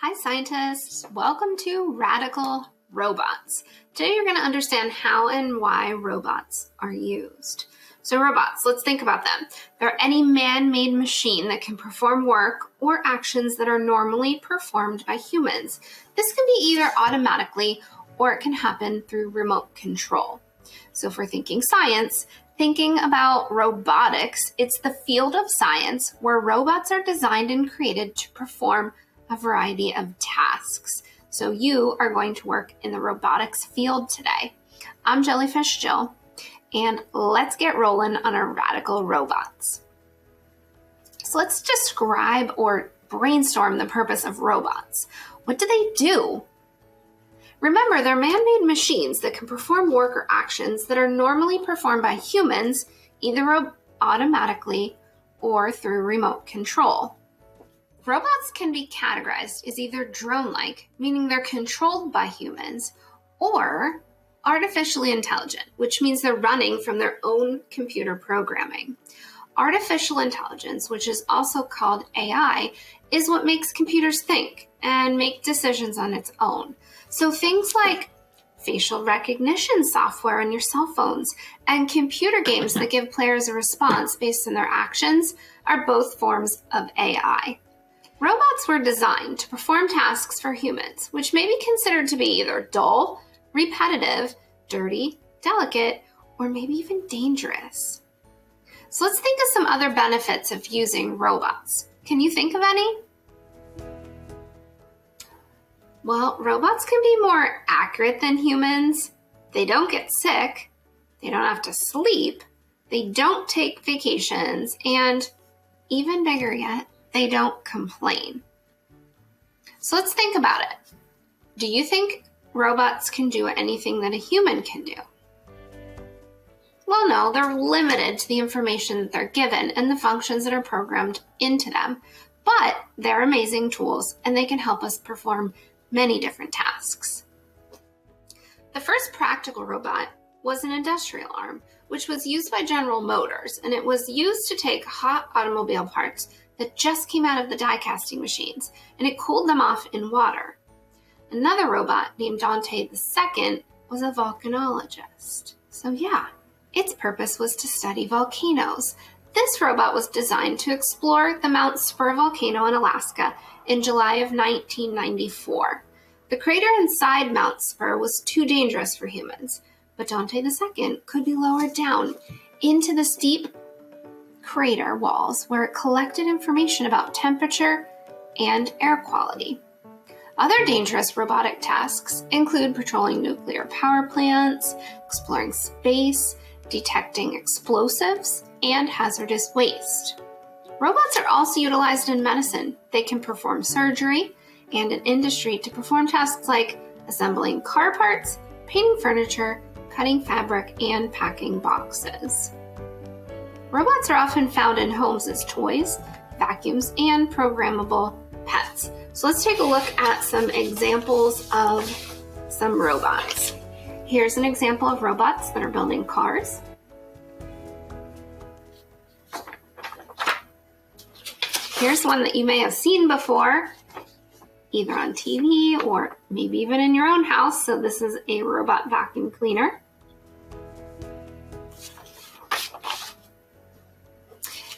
Hi scientists, welcome to Radical Robots. Today you're going to understand how and why robots are used. So robots, let's think about them. They're any man-made machine that can perform work or actions that are normally performed by humans. This can be either automatically or it can happen through remote control. So if we're thinking science, thinking about robotics, it's the field of science where robots are designed and created to perform a variety of tasks. So you are going to work in the robotics field today. I'm Jellyfish Jill, and let's get rolling on our radical robots. So let's describe or brainstorm the purpose of robots. What do they do? Remember, they're man-made machines that can perform work or actions that are normally performed by humans, either automatically or through remote control. Robots can be categorized as either drone-like, meaning they're controlled by humans, or artificially intelligent, which means they're running from their own computer programming. Artificial intelligence, which is also called AI, is what makes computers think and make decisions on its own. So things like facial recognition software on your cell phones and computer games that give players a response based on their actions are both forms of AI. Robots were designed to perform tasks for humans, which may be considered to be either dull, repetitive, dirty, delicate, or maybe even dangerous. So let's think of some other benefits of using robots. Can you think of any? Well, robots can be more accurate than humans. They don't get sick. They don't have to sleep. They don't take vacations. And even bigger yet, they don't complain. So let's think about it. Do you think robots can do anything that a human can do? Well, no, they're limited to the information that they're given and the functions that are programmed into them. But they're amazing tools and they can help us perform many different tasks. The first practical robot was an industrial arm, which was used by General Motors, and it was used to take hot automobile parts that just came out of the die casting machines, and it cooled them off in water. Another robot named Dante II was a volcanologist. So yeah, its purpose was to study volcanoes. This robot was designed to explore the Mount Spur volcano in Alaska in July of 1994. The crater inside Mount Spur was too dangerous for humans, but Dante II could be lowered down into the steep crater walls where it collected information about temperature and air quality. Other dangerous robotic tasks include patrolling nuclear power plants, exploring space, detecting explosives, and hazardous waste. Robots are also utilized in medicine. They can perform surgery and in industry to perform tasks like assembling car parts, painting furniture, cutting fabric, and packing boxes. Robots are often found in homes as toys, vacuums, and programmable pets. So let's take a look at some examples of some robots. Here's an example of robots that are building cars. Here's one that you may have seen before, either on TV or maybe even in your own house. So this is a robot vacuum cleaner.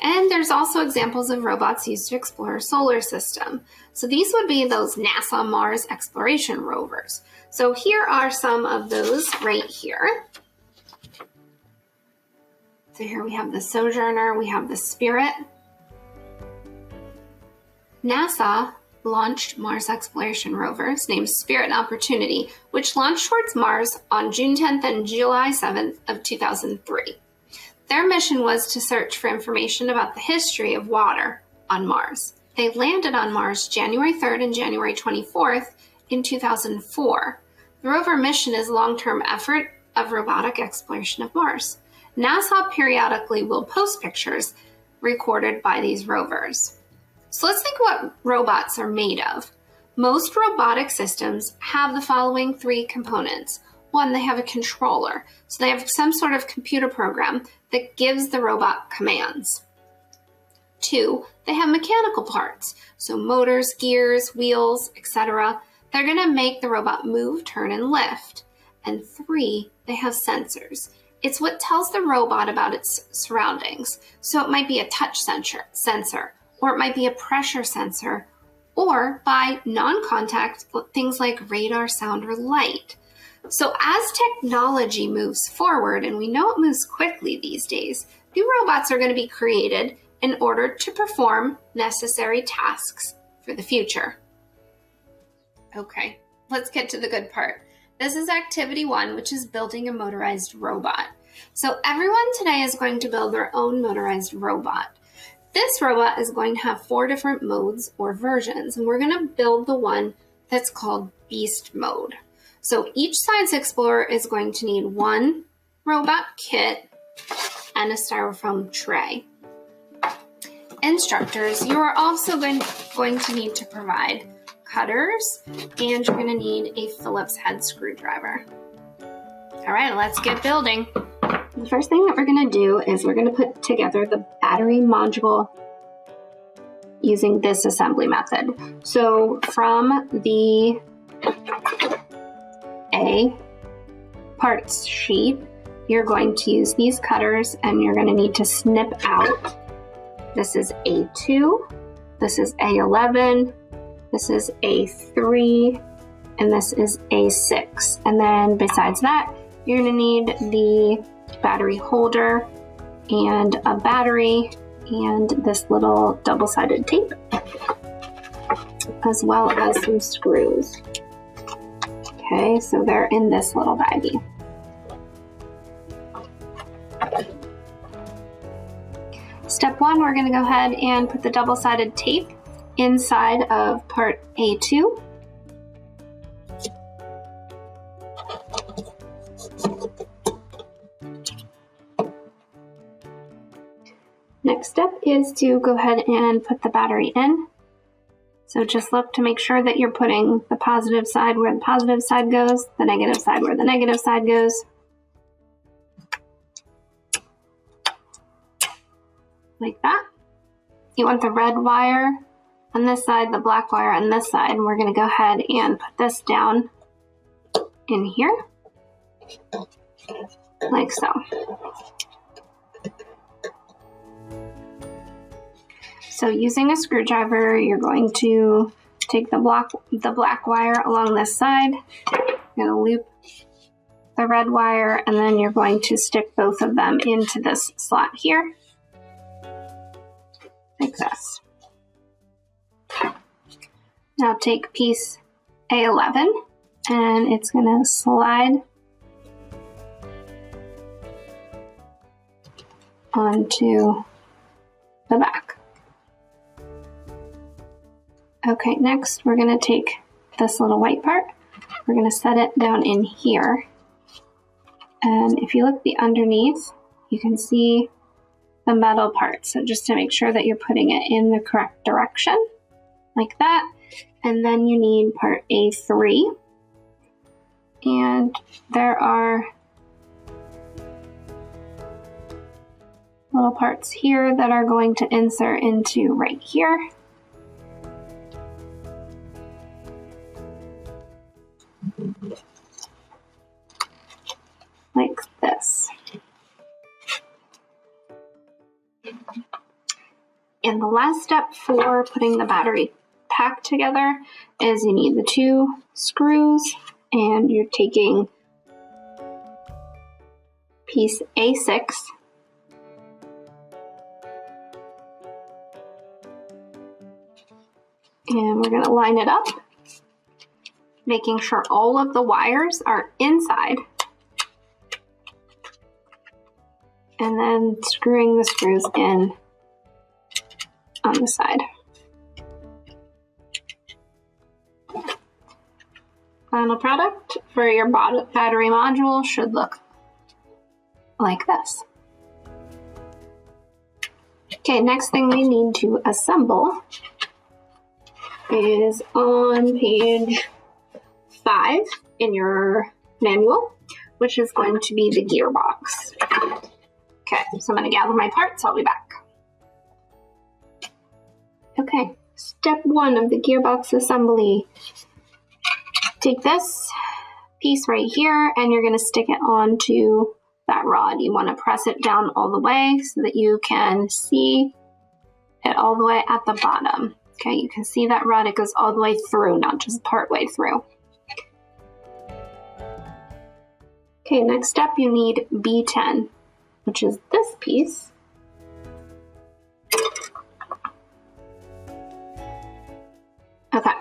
And there's also examples of robots used to explore our solar system. So these would be those NASA Mars exploration rovers. So here are some of those right here. So here we have the Sojourner, we have the Spirit. NASA launched Mars exploration rovers named Spirit and Opportunity, which launched towards Mars on June 10th and July 7th of 2003. Their mission was to search for information about the history of water on Mars. They landed on Mars January 3rd and January 24th in 2004. The rover mission is a long-term effort of robotic exploration of Mars. NASA periodically will post pictures recorded by these rovers. So let's think what robots are made of. Most robotic systems have the following three components. One, they have a controller. So they have some sort of computer program that gives the robot commands. 2, they have mechanical parts, so motors, gears, wheels, etc. They're going to make the robot move, turn, and lift. And 3, they have sensors. It's what tells the robot about its surroundings. So it might be a touch sensor, or it might be a pressure sensor, or by non-contact, things like radar, sound, or light. So as technology moves forward, and we know it moves quickly these days, new robots are going to be created in order to perform necessary tasks for the future. Okay, let's get to the good part. This is activity 1, which is building a motorized robot. So everyone today is going to build their own motorized robot. This robot is going to have 4 different modes or versions, and we're going to build the one that's called Beast Mode. So each Science Explorer is going to need 1 robot kit and a styrofoam tray. Instructors, you are also going to need to provide cutters, and you're going to need a Phillips head screwdriver. All right, let's get building. The first thing that we're going to do is we're going to put together the battery module using this assembly method. So from the A parts sheet, you're going to use these cutters and you're going to need to snip out. This is A2, this is A11, this is A3, and this is A6. And then besides that, you're going to need the battery holder and a battery and this little double-sided tape, as well as some screws. Okay, so they're in this little baggie. Step 1, we're going to go ahead and put the double-sided tape inside of part A2. Next step is to go ahead and put the battery in. So just look to make sure that you're putting the positive side where the positive side goes, the negative side where the negative side goes. Like that. You want the red wire on this side, the black wire on this side, and we're going to go ahead and put this down in here, like so. So using a screwdriver, you're going to take the black wire along this side, you're going to loop the red wire, and then you're going to stick both of them into this slot here, like this. Now take piece A11, and it's going to slide onto the back. Okay, next we're going to take this little white part, we're going to set it down in here, and if you look underneath, you can see the metal part. So just to make sure that you're putting it in the correct direction, like that. And then you need part A3, and there are little parts here that are going to insert into right here. Like this. And the last step for putting the battery pack together is you need the 2 screws, and you're taking piece A6 and we're going to line it up, making sure all of the wires are inside, and then screwing the screws in on the side. Final product for your battery module should look like this. Okay, next thing we need to assemble is on page 5 in your manual, which is going to be the gearbox. Okay, so I'm going to gather my parts. I'll be back. step 1 of the gearbox assembly. Take this piece right here and you're going to stick it onto that rod. You want to press it down all the way so that you can see it all the way at the bottom. Okay, you can see that rod, it goes all the way through, not just part way through. Okay, next step you need B10, which is this piece. Okay.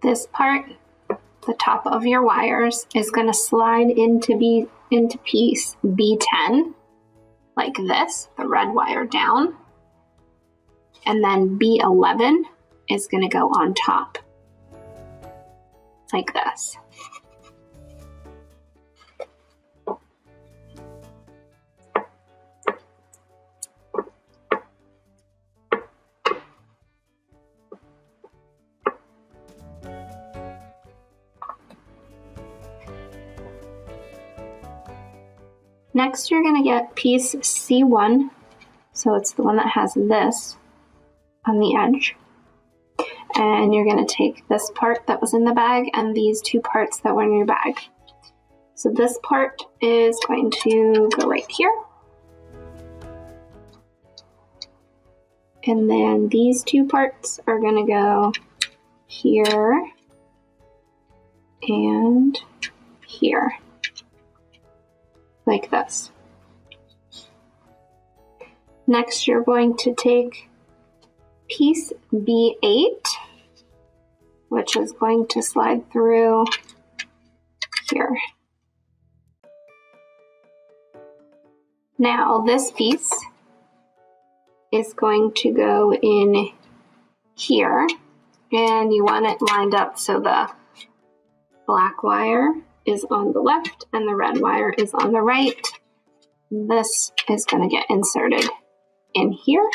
This part, the top of your wires, is going to slide into piece B10, like this, the red wire down. And then B11 is going to go on top, like this. Next, you're going to get piece C1, so it's the one that has this on the edge. And you're going to take this part that was in the bag and these two parts that were in your bag. So this part is going to go right here. And then these two parts are going to go here and here, like this. Next, you're going to take piece B8, which is going to slide through here. Now, this piece is going to go in here, and you want it lined up so the black wire is on the left and the red wire is on the right. This is going to get inserted in here.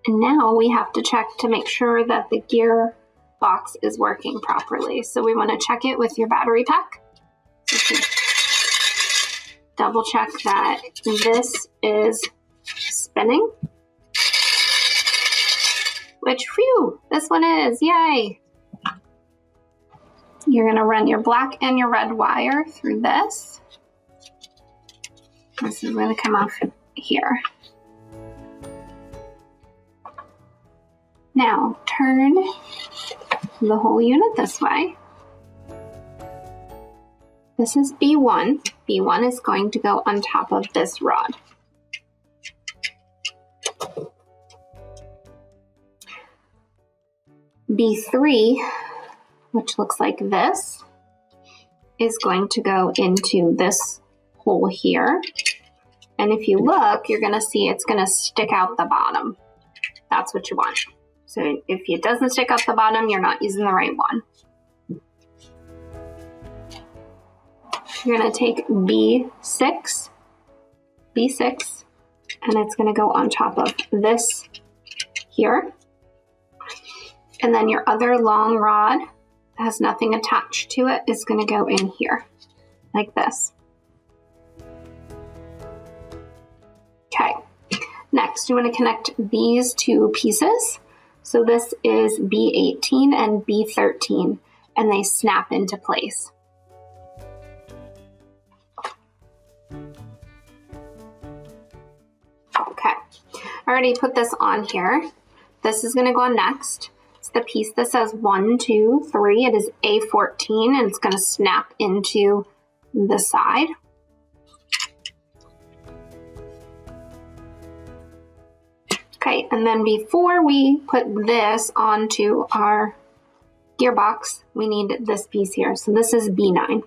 And now we have to check to make sure that the gearbox is working properly. So we want to check it with your battery pack. So double check that this is spinning. Which, phew, this one is, yay! You're going to run your black and your red wire through this. This is going to come off here. Now, turn the whole unit this way. This is B1. B1 is going to go on top of this rod. B3, which looks like this, is going to go into this hole here. And if you look, you're going to see it's going to stick out the bottom. That's what you want. So if it doesn't stick out the bottom, you're not using the right one. You're going to take B6, and it's going to go on top of this here. And then your other long rod that has nothing attached to it is going to go in here, like this. Okay, next you want to connect these two pieces. So this is B18 and B13, and they snap into place. Okay, I already put this on here. This is going to go on next. It's the piece that says 1, 2, 3. It is A14, and it's going to snap into the side. Okay, and then before we put this onto our gearbox, we need this piece here. So this is B9.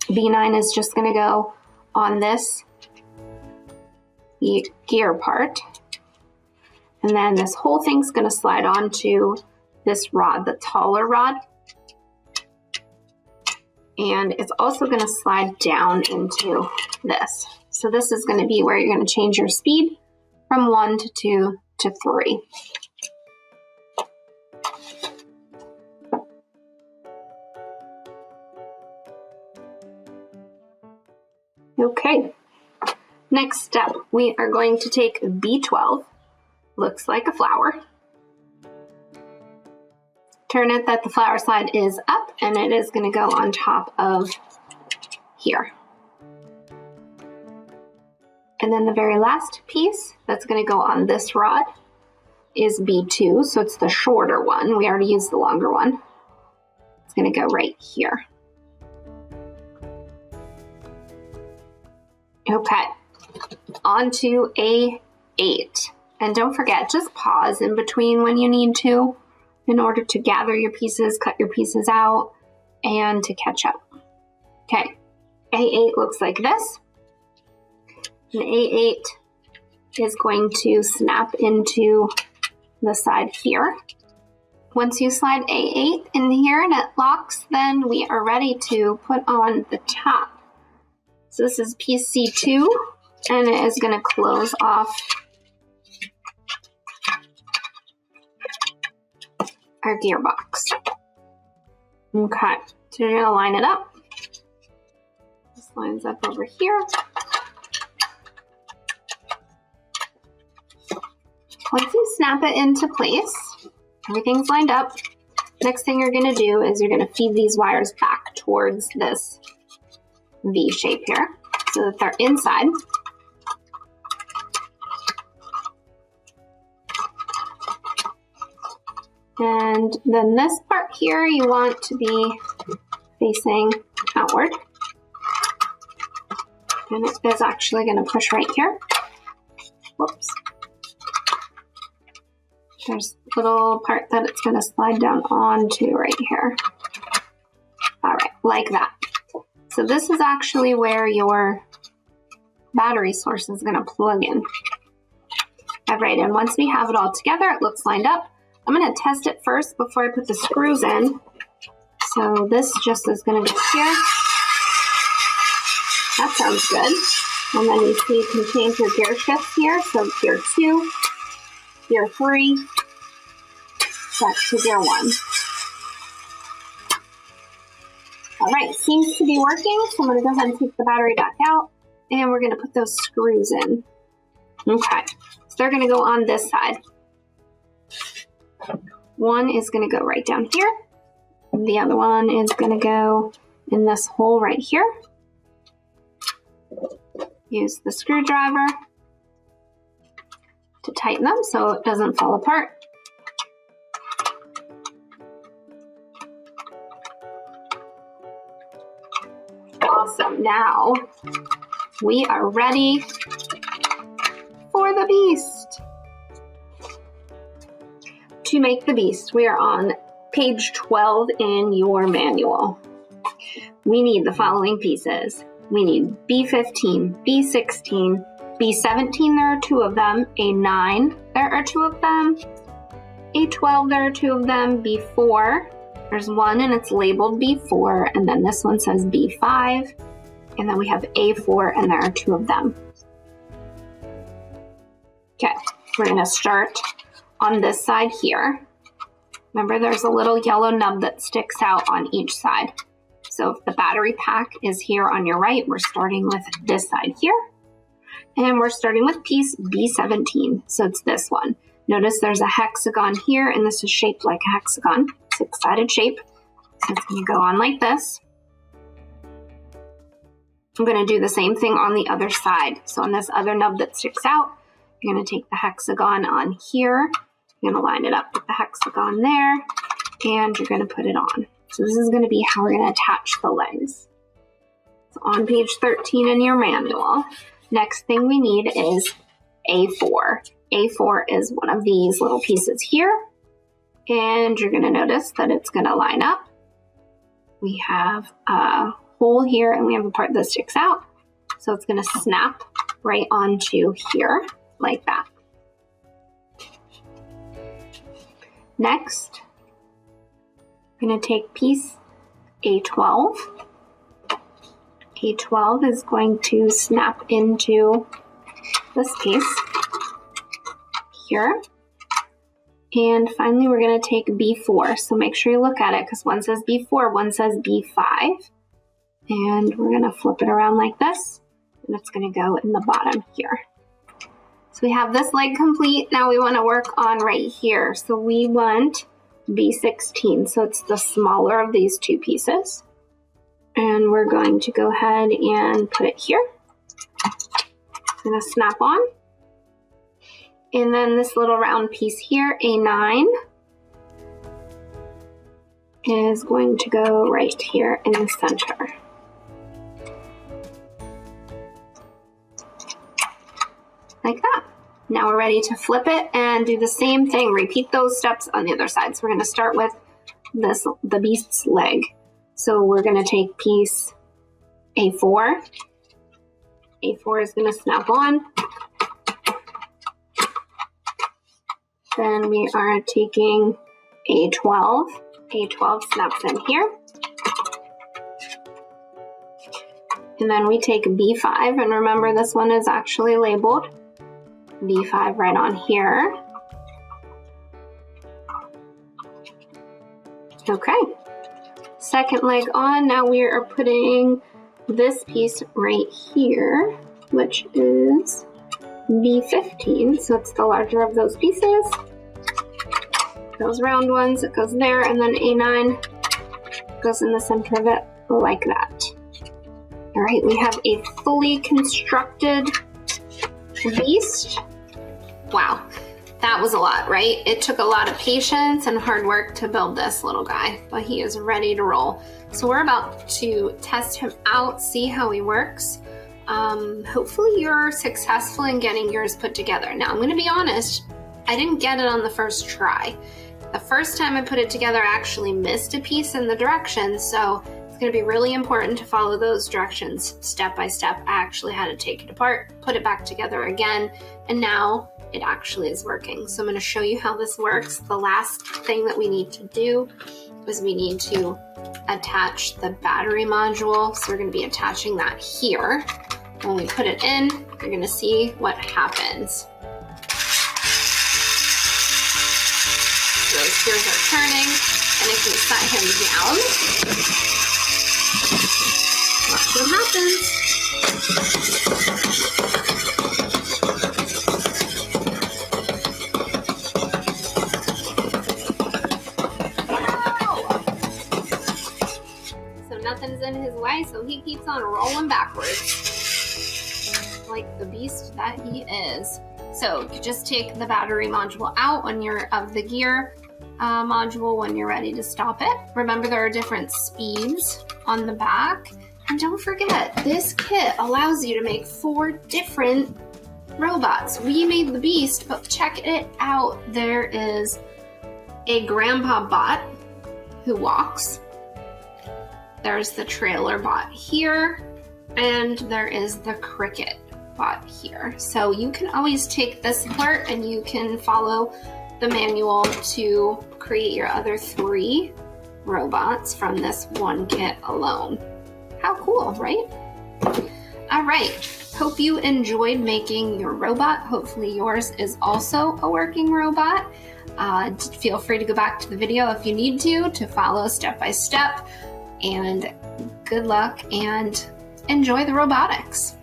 B9 is just going to go on this gear part. And then this whole thing's going to slide onto this rod, the taller rod. And it's also going to slide down into this. So this is going to be where you're going to change your speed from 1 to 2 to 3. Okay, next step, we are going to take B12, looks like a flower. Turn it that the flower side is up, and it is going to go on top of here. And then the very last piece that's going to go on this rod is B2, so it's the shorter one. We already used the longer one. It's going to go right here. Okay, on to A8. And don't forget, just pause in between when you need to in order to gather your pieces, cut your pieces out, and to catch up. Okay, A8 looks like this. And A8 is going to snap into the side here. Once you slide A8 in here and it locks, then we are ready to put on the top. So this is piece C2, and it is going to close off our gearbox. Okay, so you're going to line it up. This lines up over here. Once you snap it into place, everything's lined up. Next thing you're going to do is you're going to feed these wires back towards this V shape here so that they're inside. And then this part here you want to be facing outward. And it is actually going to push right here. Whoops. There's a little part that it's going to slide down onto right here. All right, like that. So this is actually where your battery source is going to plug in. All right, and once we have it all together, it looks lined up. I'm going to test it first before I put the screws in. So this just is going to go here. That sounds good. And then you see you can change your gear shifts here. So gear 2, gear 3, back to gear 1. All right, seems to be working. So I'm going to go ahead and take the battery back out, and we're going to put those screws in. Okay, so they're going to go on this side. One is going to go right down here. And the other one is going to go in this hole right here. Use the screwdriver to tighten them so it doesn't fall apart. Awesome. Now we are ready for the beast. To make the beast, we are on page 12 in your manual. We need the following pieces. We need B15, B16, B17, there are 2 of them, A9, there are 2 of them, A12, there are 2 of them, B4, there's 1 and it's labeled B4, and then this one says B5, and then we have A4 and there are 2 of them. Okay, we're going to start on this side here. Remember, there's a little yellow nub that sticks out on each side. So if the battery pack is here on your right, we're starting with this side here. And we're starting with piece B17. So it's this one. Notice there's a hexagon here, and this is shaped like a hexagon. 6-sided shape. So it's going to go on like this. I'm going to do the same thing on the other side. So on this other nub that sticks out, you're going to take the hexagon on here. You're going to line it up with the hexagon there, and you're going to put it on. So this is going to be how we're going to attach the legs. So on page 13 in your manual, next thing we need is A4. A4 is one of these little pieces here, and you're going to notice that it's going to line up. We have a hole here, and we have a part that sticks out. So it's going to snap right onto here, like that. Next, I'm going to take piece A12. A12 is going to snap into this piece here. And finally, we're going to take B4. So make sure you look at it, because one says B4, one says B5. And we're going to flip it around like this. and it's going to go in the bottom here. So we have this leg complete. Now we want to work on right here. So we want B16. So it's the smaller of these two pieces. And we're going to go ahead and put it here. It's going to snap on. And then this little round piece here, A9, is going to go right here in the center. Like that. Now we're ready to flip it and do the same thing. Repeat those steps on the other side. So we're going to start with the beast's leg. So we're going to take piece A4. A4 is going to snap on. Then we are taking A12. A12 snaps in here. And then we take B5, and remember this one is actually labeled. B5 right on here. Okay. Second leg on. Now we are putting this piece right here, which is B15. So it's the larger of those pieces. Those round ones, it goes there, and then A9 goes in the center of it like that. All right, we have a fully constructed beast. Wow, that was a lot, right? It took a lot of patience and hard work to build this little guy, but he is ready to roll. So we're about to test him out, see how he works. Hopefully you're successful in getting yours put together. Now, I'm gonna be honest, I didn't get it on the first try. The first time I put it together, I actually missed a piece in the directions, so it's going to be really important to follow those directions step by step. I actually had to take it apart, put it back together again, and now it actually is working. So I'm going to show you how this works. The last thing that we need to do is we need to attach the battery module. So we're going to be attaching that here. When we put it in, you're going to see what happens. Those gears are turning, and if we set him down, watch what happens. Wow. So nothing's in his way, so he keeps on rolling backwards, like the beast that he is. So you just take the battery module out when you're of the gear module when you're ready to stop it. Remember, there are different speeds on the back. And don't forget, this kit allows you to make 4 different robots. We made the beast, but check it out. There is a grandpa bot who walks. There's the trailer bot here, and there is the cricket bot here. So you can always take this apart and you can follow the manual to create your other 3 robots from this one kit alone. How cool, right? All right, hope you enjoyed making your robot. Hopefully yours is also a working robot. Feel free to go back to the video if you need to follow step by step, and good luck and enjoy the robotics.